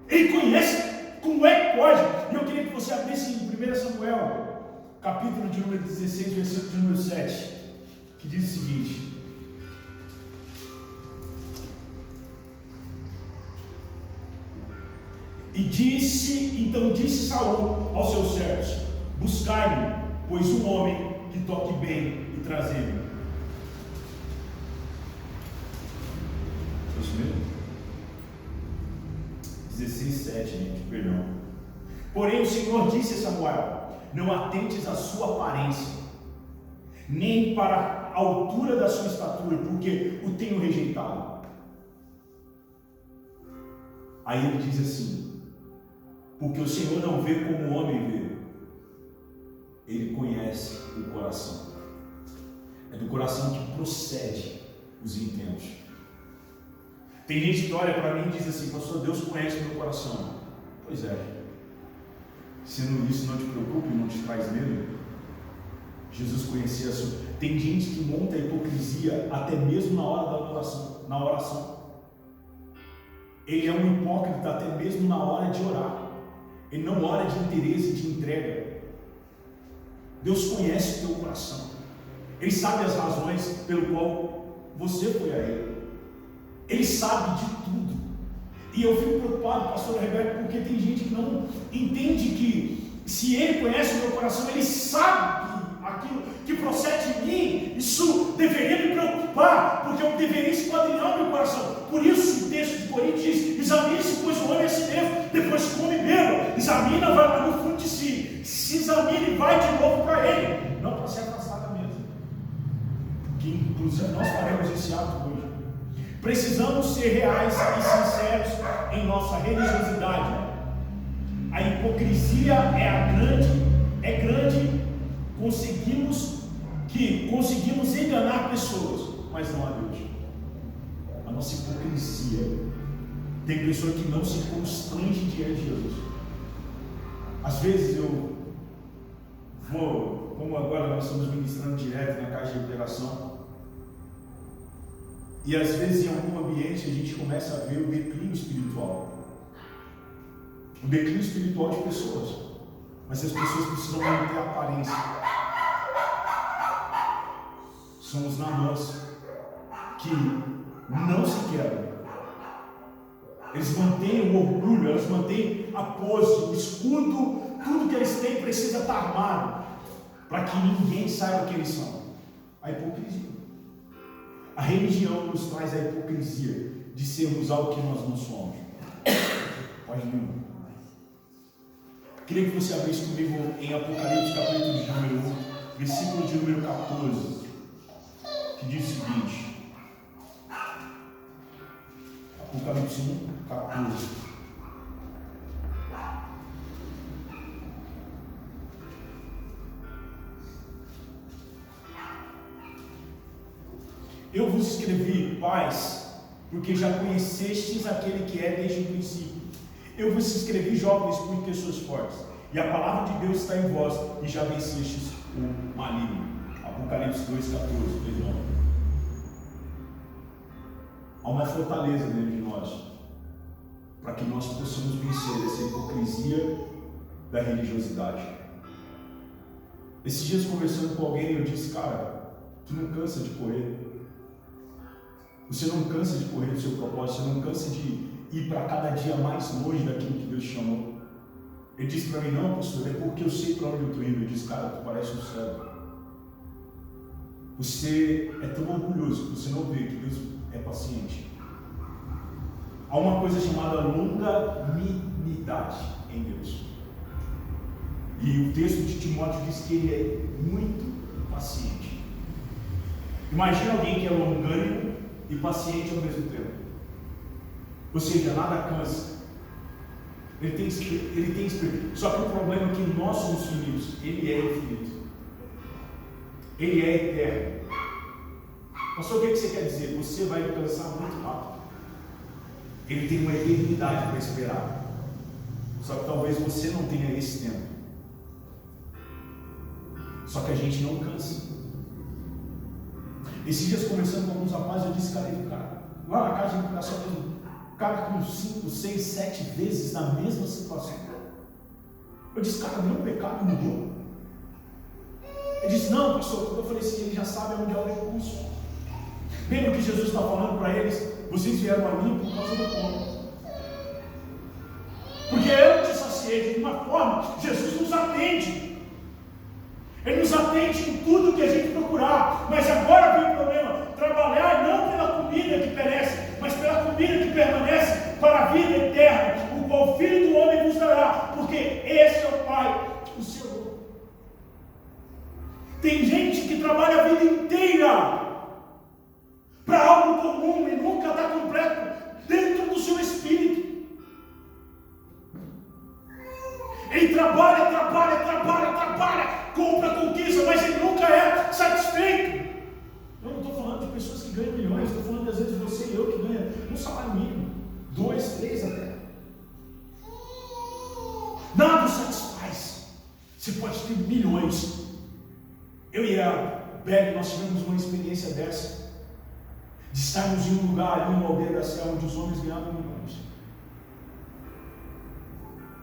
Ele conhece como é que pode. E eu queria que você abrisse em 1 Samuel, capítulo de número 16, versículo de número 7, que diz o seguinte: então disse Saul aos seus servos: buscai-me, pois um homem que toque bem e trazei-me. É isso mesmo? 16:7, gente, perdão. Porém o Senhor disse a Samuel: não atentes à sua aparência, nem para a altura da sua estatura, porque o tenho rejeitado. Aí ele diz assim: porque o Senhor não vê como o homem vê, Ele conhece o coração. É do coração que procede os intentos. Tem gente que olha para mim e diz assim: pastor, Deus conhece o meu coração. Pois é. Sendo isso, não te preocupe, não te traz medo. Jesus conhecia a sua. Tem gente que monta a hipocrisia até mesmo na hora da oração, na oração. Ele é um hipócrita até mesmo na hora de orar. Ele não ora de interesse, de entrega. Deus conhece o teu coração. Ele sabe as razões pelo qual você foi a Ele. Ele sabe de tudo. E eu fico preocupado, pastor Rebeca, porque tem gente que não entende que se Ele conhece o meu coração, Ele sabe que aquilo que procede de mim, isso deveria me preocupar, porque eu deveria esquadrinhar o meu coração. Por isso o texto de Coríntios diz: examine-se, pois o homem é si mesmo, depois come e beba. Examina, vai lá no fundo de si. Se examina e vai de novo para Ele, não para se afastar da mesa. Que inclusive nós faremos esse ato hoje. Precisamos ser reais e sinceros em nossa religiosidade. A hipocrisia é grande, conseguimos enganar pessoas, mas não a Deus. A nossa hipocrisia. Tem pessoa que não se constrange diante de Jesus. Às vezes eu vou, como agora nós estamos ministrando direto na Caixa de Recuperação, e às vezes em algum ambiente a gente começa a ver o declínio espiritual. O declínio espiritual de pessoas. Mas as pessoas precisam manter a aparência. São os namãs que não se quebram. Eles mantêm o orgulho, eles mantêm a pose, o escudo, tudo que eles têm precisa estar armado, para que ninguém saiba quem eles são. A hipocrisia. A religião nos traz a hipocrisia de sermos algo que nós não somos. Pode vir. Queria que você abrisse comigo em Apocalipse, capítulo de número 1, versículo de número 14, que diz o seguinte. Apocalipse 1, 14. Eu vos escrevi, pais, porque já conhecestes aquele que é desde o princípio. Eu vos escrevi, jovens, porque sois fortes, e a palavra de Deus está em vós, e já vencestes o maligno. Apocalipse 2, 14, perdão. Há uma fortaleza dentro de nós, para que nós possamos vencer essa hipocrisia da religiosidade. Esses dias, conversando com alguém, eu disse: cara, tu não cansa de correr. Você não cansa de correr do seu propósito, você não cansa de ir para cada dia mais longe daquilo que Deus te chamou. Ele disse para mim: não, pastor, é porque eu sei para onde eu estou indo. Eu disse: cara, tu parece um cego. Você é tão orgulhoso que você não vê que Deus é paciente. Há uma coisa chamada longanimidade em Deus. E o texto de Timóteo diz que Ele é muito paciente. Imagina alguém que é longânimo e paciente ao mesmo tempo. Ou seja, nada cansa. Ele tem espírito. Só que o problema é que nós somos finitos. Ele é infinito. Ele é eterno. Pastor, o que você quer dizer? Você vai cansar muito rápido. Ele tem uma eternidade para esperar. Só que talvez você não tenha esse tempo. Só que a gente não cansa. Esses dias, conversando com alguns rapazes, eu disse: cara, lá na casa de recuperação mesmo, O cara com 5, 6, 7 vezes na mesma situação. Eu disse, cara, meu pecado mudou. Ele disse, não, pastor. Eu falei assim, ele já sabe onde é o recurso. Lembra que Jesus está falando para eles? Vocês vieram a mim por causa da fome. Porque eu te saciei de uma forma. Jesus nos atende. Ele nos atende em tudo que a gente procurar. Mas agora vem o problema. Trabalhar não pela comida que perece, mas pela comida que permanece para a vida eterna, o qual o Filho do Homem nos dará. Porque esse é o Pai, o Senhor. Tem gente que trabalha a vida inteira para algo comum e nunca está completo dentro do seu espírito. Ele trabalha, compra, conquista, mas ele nunca é satisfeito. Eu não estou falando de pessoas que ganham milhões, estou falando às vezes você e eu que ganham um salário mínimo, 2, 3 até. Nada o satisfaz. Você pode ter milhões. Eu e a Belle, nós tivemos uma experiência dessa, de estarmos em um lugar ali, uma aldeia da Serra, onde os homens ganhavam milhões.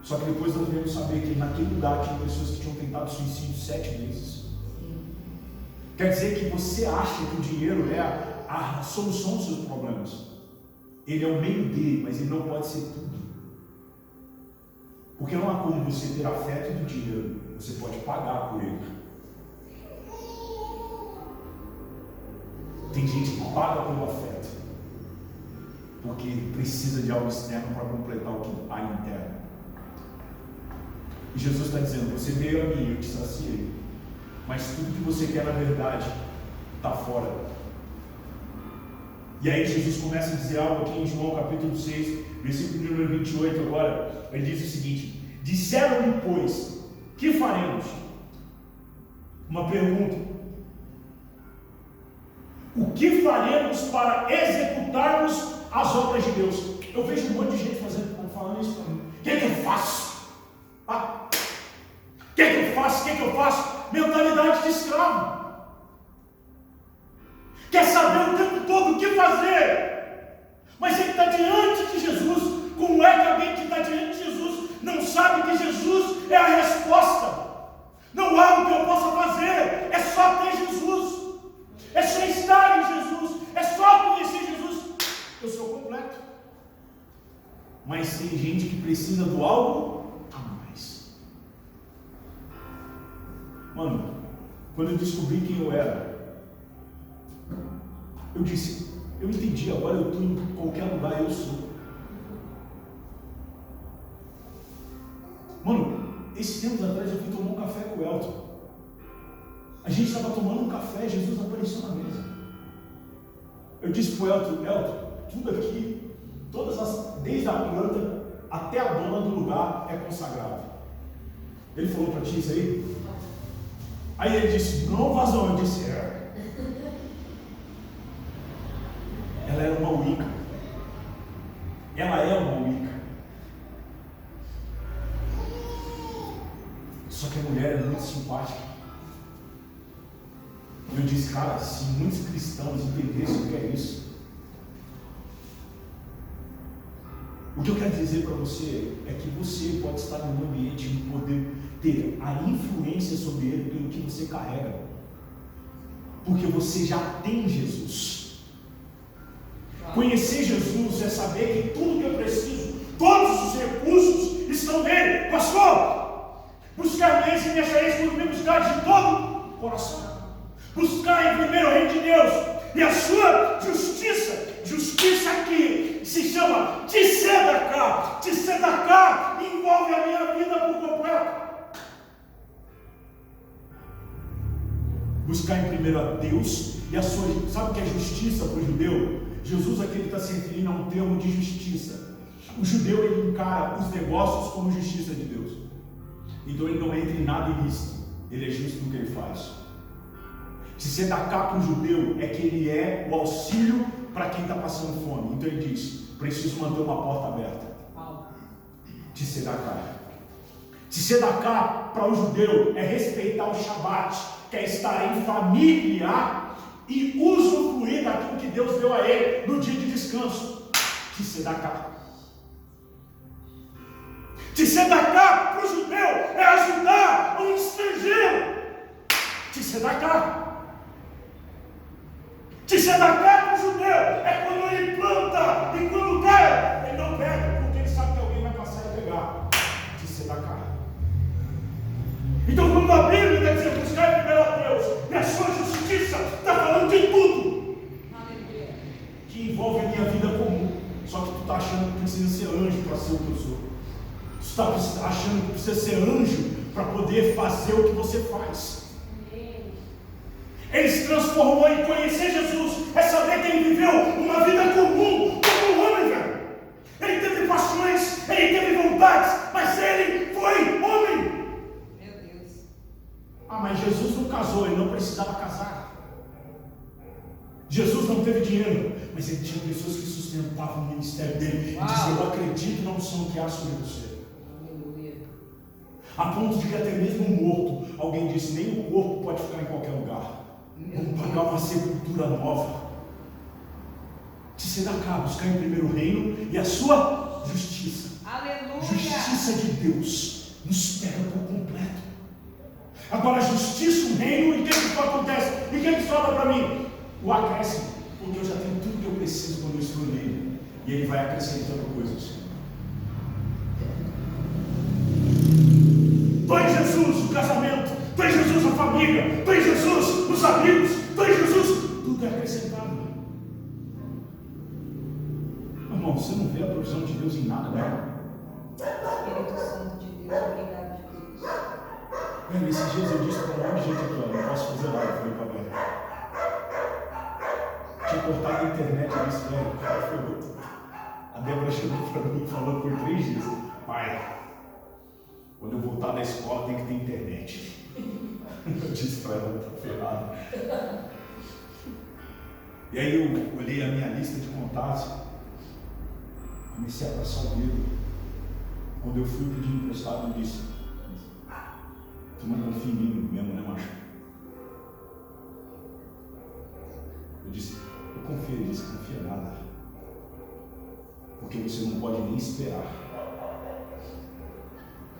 Só que depois nós viemos saber que naquele lugar tinha pessoas que tinham tentado suicídio 7 vezes. Quer dizer que você acha que o dinheiro é a solução dos seus problemas. Ele é o meio de, mas ele não pode ser tudo. Porque não há como você ter afeto do dinheiro, você pode pagar por ele. Tem gente que paga pelo afeto, porque precisa de algo externo para completar o que há interno. E Jesus está dizendo, você veio a mim, eu te saciei, mas tudo que você quer na verdade está fora. E aí Jesus começa a dizer algo aqui em João capítulo 6, versículo número 28 agora. Ele diz o seguinte: disseram-lhe, pois, que faremos? Uma pergunta: o que faremos para executarmos as obras de Deus? Eu vejo um monte de gente falando isso para mim. O que é que eu faço? O que é que eu faço? O que é que eu faço? Mentalidade de escravo. Quer saber o tempo todo o que fazer? Mas ele está diante de Jesus. Como é que alguém que está diante de Jesus não sabe que Jesus é a resposta? Não há o que eu possa fazer, é só ter Jesus, é só estar em Jesus, é só conhecer Jesus. Eu sou completo. Mas tem gente que precisa do algo a mais. Mano, quando eu descobri quem eu era, eu disse, eu entendi, agora eu estou em qualquer lugar, eu sou. Mano, esses tempos atrás eu fui tomar um café com o Elton. A gente estava tomando um café, Jesus apareceu na mesa. Eu disse para o Elton, tudo aqui, desde a planta até a dona do lugar é consagrado. Ele falou para ti isso aí? Aí ele disse, não, vazão. Eu disse, ela era uma Wicca. Ela é uma Wicca. Só que a mulher é muito simpática. Eu disse, cara, se muitos cristãos entendessem o que é isso. O que eu quero dizer para você é que você pode estar num ambiente e poder ter a influência sobre ele pelo que você carrega. Porque você já tem Jesus. Conhecer Jesus é saber que tudo que eu preciso, todos os recursos estão nele. Pastor, buscar-me-eis e me achareis quando me buscar de todo o coração. Buscar em primeiro o reino de Deus e a sua justiça. Justiça que se chama Tzedakah. Tzedakah envolve a minha vida por completo. Buscar em primeiro a Deus e a sua. Sabe o que é justiça para o judeu? Jesus aqui está se referindo a um termo de justiça. O judeu ele encara os negócios como justiça de Deus. Então ele não entra em nada ilícito. Ele é justo no que ele faz. Tzedakah para o judeu é que ele é o auxílio para quem está passando fome. Então ele diz, preciso manter uma porta aberta. Tzedakah. Tzedakah para o judeu é respeitar o Shabat, que é estar em família e usufruir daquilo que Deus deu a ele no dia de descanso. Tzedaká. Tzedaká para o judeu é ajudar um estrangeiro. Tzedaká. Tzedaká para o judeu é quando ele planta e quando quer, ele não pega, porque ele sabe que alguém vai passar e pegar. Tzedaká. Então, quando a Bíblia está dizendo buscar primeiro a Deus e a sua justiça, está falando de tudo que envolve a minha vida comum. Só que tu está achando que precisa ser anjo para ser o que eu sou. Tu está achando que precisa ser anjo para poder fazer o que você faz. Ele se transformou em conhecer Jesus, é saber que ele viveu uma vida comum, como um homem, velho. Ele teve paixões, ele teve vontades, mas ele foi homem. Ah, mas Jesus não casou, ele não precisava casar. Jesus não teve dinheiro, mas ele tinha pessoas que sustentavam o ministério dele. E dizia: eu acredito na unção que há sobre você. Aleluia. A ponto de que até mesmo morto, alguém disse: nem o corpo pode ficar em qualquer lugar. Vamos pagar uma sepultura nova. Tzedaká, buscar em primeiro o reino e a sua justiça. Aleluia. Justiça de Deus nos pega por completo. Agora, justiça, o reino, e o que acontece? E o que sobra para mim? O acréscimo, porque eu já tenho tudo que eu preciso quando eu estou nele. E ele vai acrescentando coisas. Tu em Jesus o casamento, tu em Jesus a família, tu em Jesus os amigos, tu em Jesus, tudo é acrescentado. Irmão, você não vê a provisão de Deus em nada, né? Espírito Santo de Deus, obrigado, Jesus. Esses dias eu disse para um monte de gente aqui: ó, não posso fazer nada. Eu falei para mim, tinha cortado a internet nesse velho, o cara foi outro. A Débora chegou para mim e falou por 3 dias: pai, quando eu voltar da escola tem que ter internet. Eu disse para ela: tá ferrado. E aí eu olhei a minha lista de contatos, comecei a passar o dedo. Quando eu fui pedir emprestado, eu disse: tu não confia em mim mesmo, né, macho? Eu disse: eu confio. Ele disse: confia nada, porque você não pode nem esperar.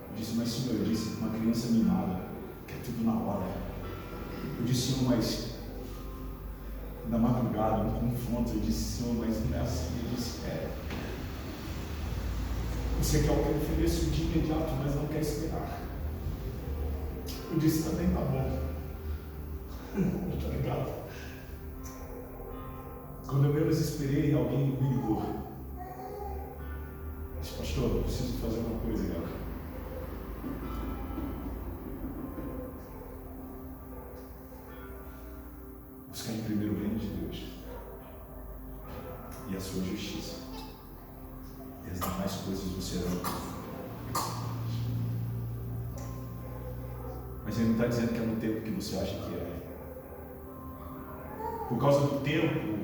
Eu disse: mas senhor, eu disse, uma criança mimada, quer tudo na hora. Eu disse: senhor, mas na madrugada, um confronto. Eu disse: senhor, mas não é assim. Ele disse: é. Você quer o que eu ofereço de imediato, mas não quer esperar. Eu disse: também tá bom. Tá ligado? Quando eu menos esperei, alguém me ligou. Eu disse: pastor, eu preciso fazer uma coisa, galera. Buscar em primeiro o reino de Deus e a sua justiça, e as demais coisas você vai. Mas ele não está dizendo que é no tempo que você acha que é. Por causa do tempo,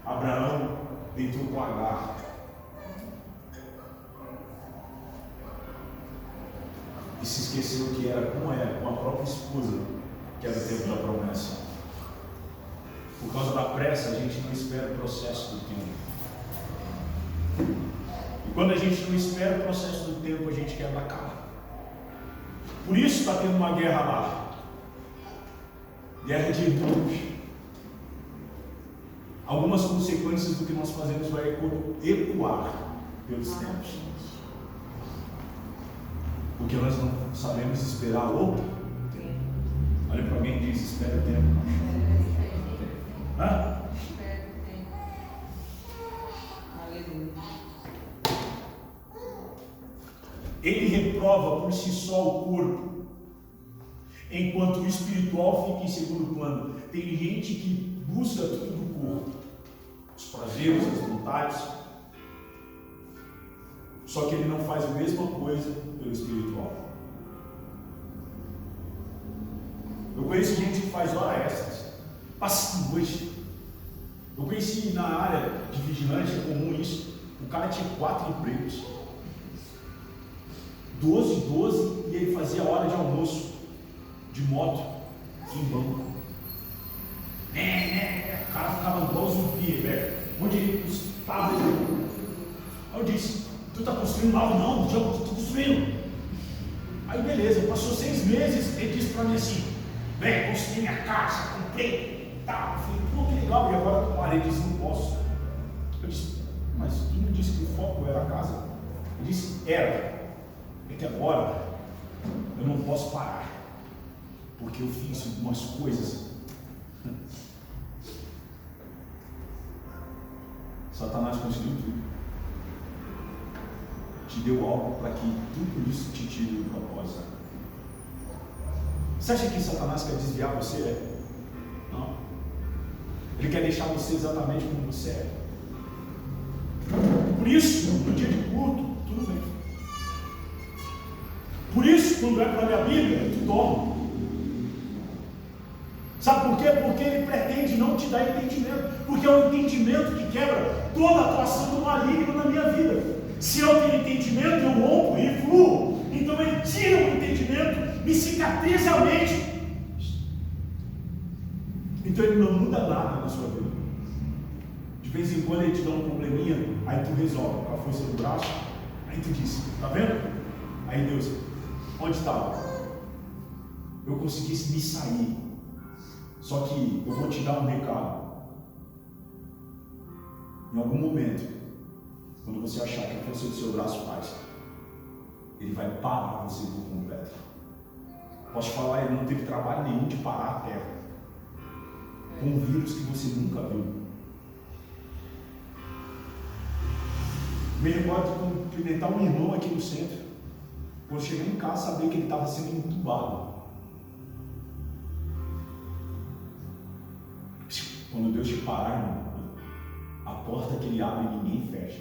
Abraão deitou com Agar. E se esqueceu que era com ela, com a própria esposa, que era o tempo da promessa. Por causa da pressa, a gente não espera o processo do tempo. E quando a gente não espera o processo do tempo, a gente quebra a cara. Por isso está tendo uma guerra lá. Guerra de irmãos. Algumas consequências do que nós fazemos vai ecoar pelos tempos. Porque nós não sabemos esperar o tempo. Olha para alguém e diz: espera o tempo. Hã? Espera o tempo. Aleluia. Ele reprova por si só o corpo, enquanto o espiritual fica em segundo plano. Tem gente que busca tudo do corpo, os prazeres, as vontades, só que ele não faz a mesma coisa pelo espiritual. Eu conheço gente que faz hora extras, passa a noite. Eu conheci na área de vigilante, é comum isso. O cara tinha 4 empregos, 12, e ele fazia hora de almoço de moto em banco. O cara ficava igual zumbi, velho. Onde ele custava, Aí eu disse, tu está construindo algo? Não, já estou construindo. Aí beleza, passou 6 meses, ele disse para mim assim, vem, construí minha casa, comprei, tá. Eu falei, pô, que legal, e agora eu parei, disse, não posso. Eu disse, mas tu não disse que o foco era a casa? Ele disse, era. É que agora eu não posso parar, porque eu fiz algumas coisas. Satanás conseguiu tudo. Te deu algo para que tudo isso te tire do propósito. Você acha que Satanás quer desviar você? Não. Ele quer deixar você exatamente como você é. Por isso, no dia de culto, tudo bem. Por isso, quando é para ler a Bíblia, tu dorme. Sabe por quê? Porque ele pretende não te dar entendimento. Porque é o entendimento que quebra toda a atuação do maligno na minha vida. Se eu tenho entendimento, eu rompo e fluo. Então ele tira o entendimento, me cicatriza a mente. Então ele não muda nada na sua vida. De vez em quando ele te dá um probleminha, aí tu resolve com a força do braço. Aí tu diz, tá vendo? Aí Deus, onde estava? Eu consegui me sair. Só que eu vou te dar um recado. Em algum momento, quando você achar que a força do seu braço faz, ele vai parar você por completo. Posso falar, ele não teve trabalho nenhum de parar a terra com um vírus que você nunca viu. Me recordo de cumprimentar um irmão aqui no centro. Quando cheguei em casa, sabia que ele estava sendo entubado. Quando Deus te parar, irmão, a porta que ele abre, ninguém fecha.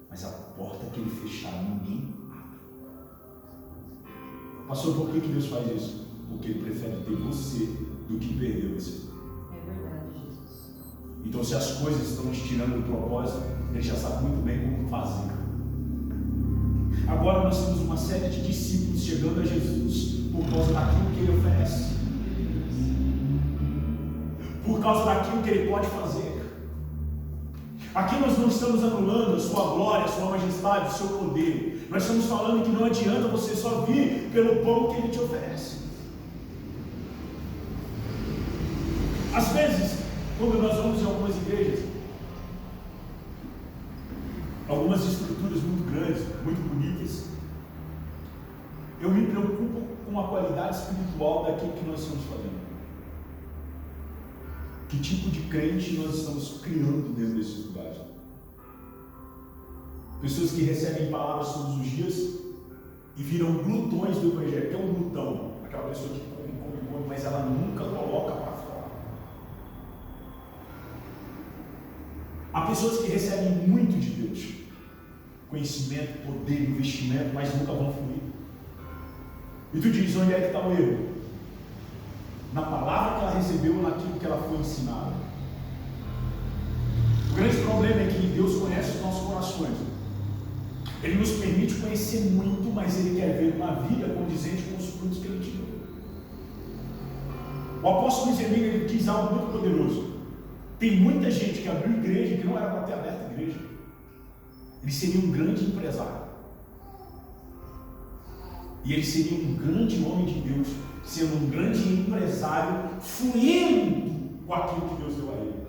Mas a porta que ele fechar, ninguém abre. Pastor, por que Deus faz isso? Porque ele prefere ter você do que perder você. É verdade, Jesus. Então, se as coisas estão te tirando do propósito, ele já sabe muito bem como fazer. Agora nós temos uma série de discípulos chegando a Jesus por causa daquilo que ele oferece. Por causa daquilo que ele pode fazer. Aqui nós não estamos anulando a sua glória, a sua majestade, o seu poder. Nós estamos falando que não adianta você só vir pelo pão que ele te oferece. Às vezes, quando nós vamos em algumas igrejas, algumas estruturas muito grandes, muito bonitas, eu me preocupo com a qualidade espiritual daquilo que nós estamos fazendo. Que tipo de crente nós estamos criando dentro desses lugares? Pessoas que recebem palavras todos os dias e viram glutões do evangelho. Que é um glutão? Aquela pessoa que come, mas ela nunca coloca para fora. Há pessoas que recebem muito de Deus, conhecimento, poder, investimento, mas nunca vão fluir. E tu diz, onde é que está o erro? Na palavra que ela recebeu, naquilo que ela foi ensinada. O grande problema é que Deus conhece os nossos corações. Ele nos permite conhecer muito, mas Ele quer ver uma vida condizente com os frutos que Ele te deu. O apóstolo Zemir, ele diz algo muito poderoso. Tem muita gente que abriu igreja que não era para ter aberto a igreja. Ele seria um grande empresário. E ele seria um grande homem de Deus, sendo um grande empresário, fluindo com aquilo que Deus deu a ele.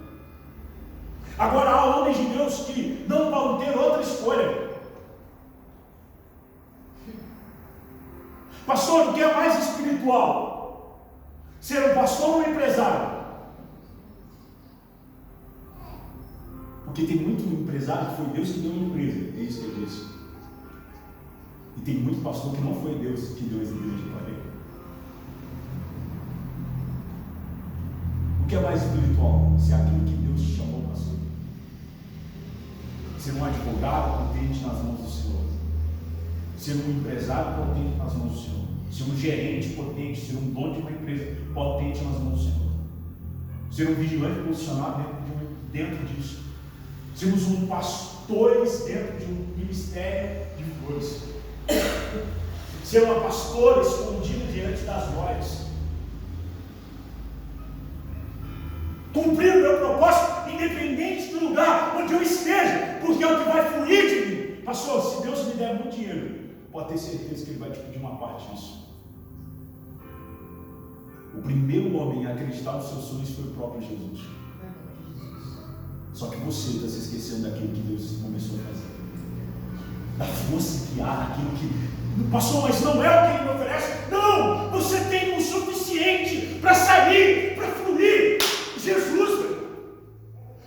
Agora há homens de Deus que não vão ter outra escolha. Pastor, o que é mais espiritual? Ser um pastor ou um empresário? Porque tem muito empresário que foi Deus que deu a empresa, é isso que eu disse. E tem muito pastor que não foi Deus que deu essa igreja para ele. O que é mais espiritual? Ser aquilo que Deus te chamou para ser. Ser um advogado potente nas mãos do Senhor. Ser um empresário potente nas mãos do Senhor. Ser um gerente potente, ser um dono de uma empresa potente nas mãos do Senhor. Ser um vigilante posicionado dentro disso. Sermos um pastores dentro de um ministério de flores. Ser uma pastora escondida diante das glórias. Cumprir o meu propósito, independente do lugar onde eu esteja, porque porque é o que vai fluir de mim. Pastor, se Deus me der muito dinheiro, pode ter certeza que Ele vai te pedir uma parte disso. O primeiro homem a acreditar nos seus sonhos foi o próprio Jesus. Só que você está se esquecendo daquilo que Deus começou a fazer. Da força que há naquilo que... Pastor, mas não é o que Ele me oferece. Não! Você tem o suficiente para sair, para fluir. Jesus, velho.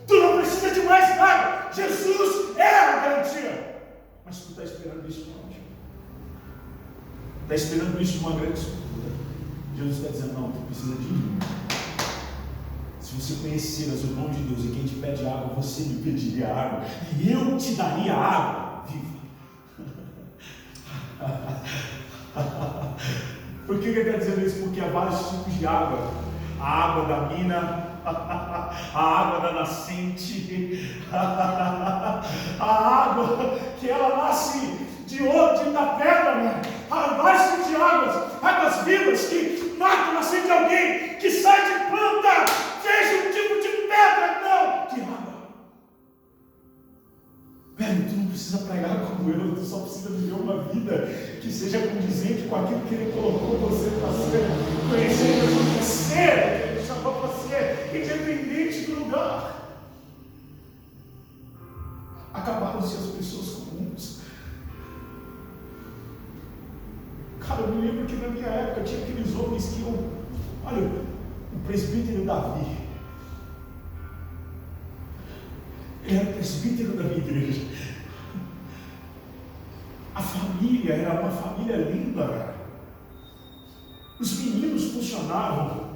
Tu não precisa de mais nada. Jesus é a garantia. Mas tu está esperando isso para onde? Está esperando isso de uma grande estrutura. Jesus está dizendo, não, tu precisa de mim. Se você conheceras o nome de Deus e quem te pede água, você me pediria água. E eu te daria água viva. Por que ele está dizendo isso? Porque há vários tipos de água. A água da mina, a água da nascente, a água que ela nasce de onde? Da pedra, né? Há vários tipos de águas vivas que matam a nascente de alguém, que sai de planta, seja um tipo de pedra, não, de água. Velho, tu não precisa pregar como eu, tu só precisa viver uma vida que seja condizente com aquilo que Ele colocou você para ser, conhecer Jesus para ser, Ele chamou para ser, independente do lugar. Acabaram-se as pessoas comuns. Cara, eu me lembro que na minha época tinha aqueles homens que iam, olha, o presbítero Davi, ele era o presbítero da minha igreja. A família era uma família linda, cara. Os meninos funcionavam.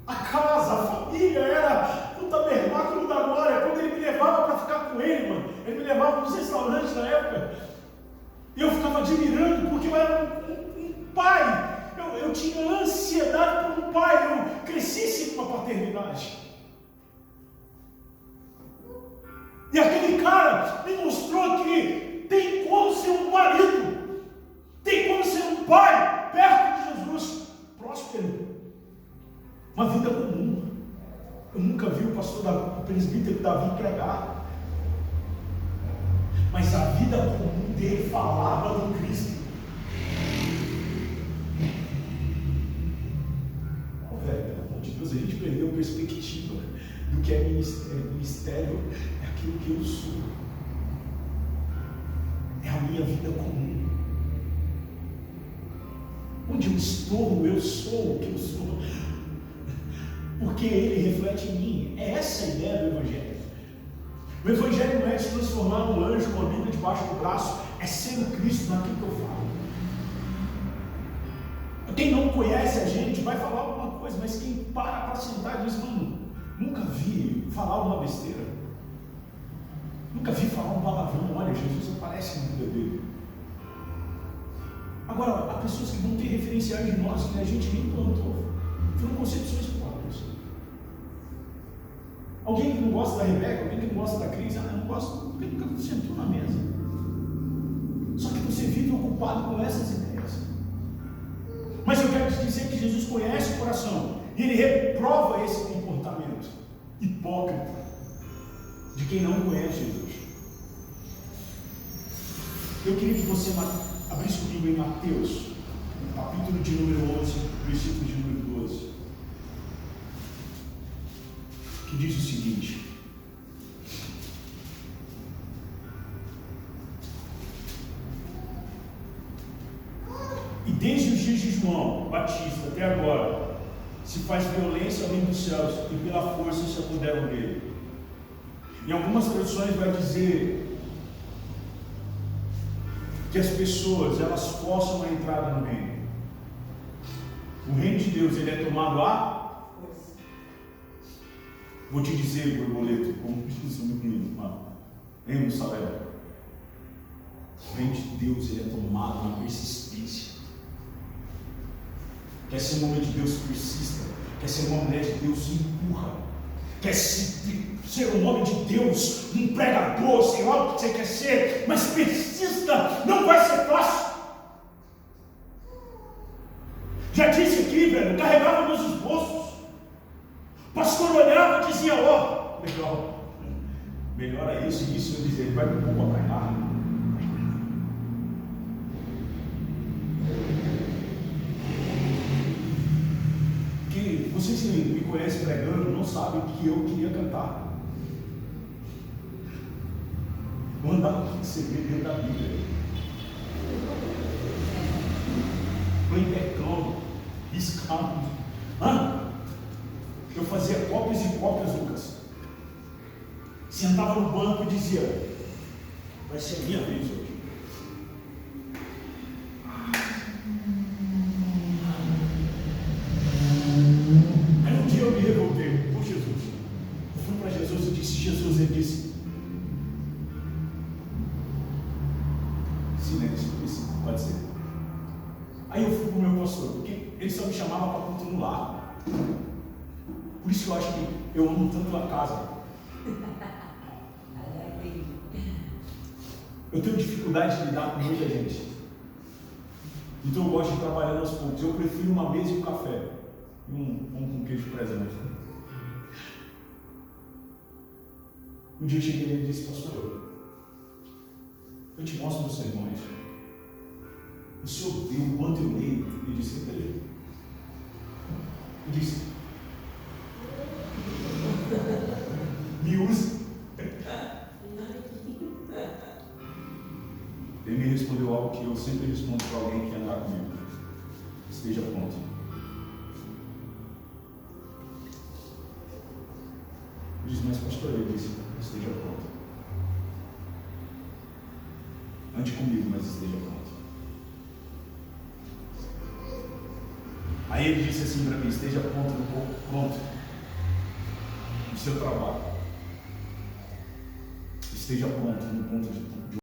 A casa, a família era o tabernáculo da glória. Quando ele me levava para ficar com ele, mano, ele me levava para os restaurantes na época. E eu ficava admirando, porque eu era um pai. Eu tinha ansiedade por um pai. Eu cresci com uma paternidade. E aquele cara me mostrou que tem como ser um marido, tem como ser um pai perto de Jesus, próspero, uma vida comum. Eu nunca vi o presbítero Davi pregar, mas a vida comum dele falava do Cristo. Oh, velho, pelo amor de Deus, a gente perdeu a perspectiva do que é ministério. Ministério é aquilo que eu sou, é a minha vida comum. Onde eu estou, eu sou o que eu sou, porque Ele reflete em mim. É essa a ideia do Evangelho. O Evangelho não é se transformar num anjo com a Bíblia debaixo do braço, é ser o Cristo naquilo que eu falo. Quem não conhece a gente vai falar alguma coisa, mas quem para sentar diz, mano, nunca vi falar uma besteira, nunca vi falar um palavrão. Olha, Jesus aparece na vida dele. Agora, há pessoas que vão ter referenciais de nós que a gente nem plantou, foram concepções próprias. Alguém que não gosta da Rebeca, alguém que não gosta da Cris, não gosta, porque nunca sentou na mesa. Só que você vive ocupado com essas ideias. Mas eu quero te dizer que Jesus conhece o coração e Ele reprova esse comportamento hipócrita de quem não conhece Jesus. Eu queria que você abrisse comigo em Mateus, capítulo de número 11, versículo de número 12, que diz o seguinte: e desde os dias de João Batista até agora se faz violência ao reino dos céus e pela força se apoderam dele. Em algumas traduções vai dizer que as pessoas elas forçam a entrada no reino. O reino de Deus ele é tomado a força. Vou te dizer, borboleto, como diz o menino, em um salário. O reino de Deus ele é tomado na persistência. Quer ser um homem de Deus, persista. Quer ser uma mulher de Deus, empurra. Quer ser um homem de Deus, um pregador, sei lá o que você quer ser, mas persista, não vai ser fácil. Já disse aqui, velho, carregava nos bolsos. O pastor olhava e dizia, ó, legal, melhora isso e isso. Eu dizia, ele vai me pôr para treinar. Que vocês que me conhecem pregando não sabem que eu queria cantar. Eu andava com você dentro da Bíblia. Plantecando, riscando. Eu fazia cópias e cópias, Lucas. Sentava no banco e dizia, vai ser a minha vez hoje. Aí um dia eu me revoltei por Jesus. Eu fui para Jesus e disse, Jesus, ele disse, silêncio, disse, pode ser. Aí eu fui para o meu pastor, porque ele só me chamava para continuar. Por isso que eu acho que eu amo tanto a casa. Eu tenho dificuldade de lidar com muita gente. Então eu gosto de trabalhar aos poucos. Eu prefiro uma mesa e um café. E um pão com queijo presente. Um dia eu cheguei nele e disse, pastor, eu te mostro meus sermões. O senhor viu o quanto eu leio? Ele disse, ele disse, me use. Ele me respondeu algo que eu sempre respondo para alguém que andar comigo. Esteja pronto. Eu disse, mas pastor, ele disse, esteja pronto. Ande comigo, mas esteja pronto. Aí ele disse assim para mim, esteja pronto no seu trabalho. Esteja pronto no ponto de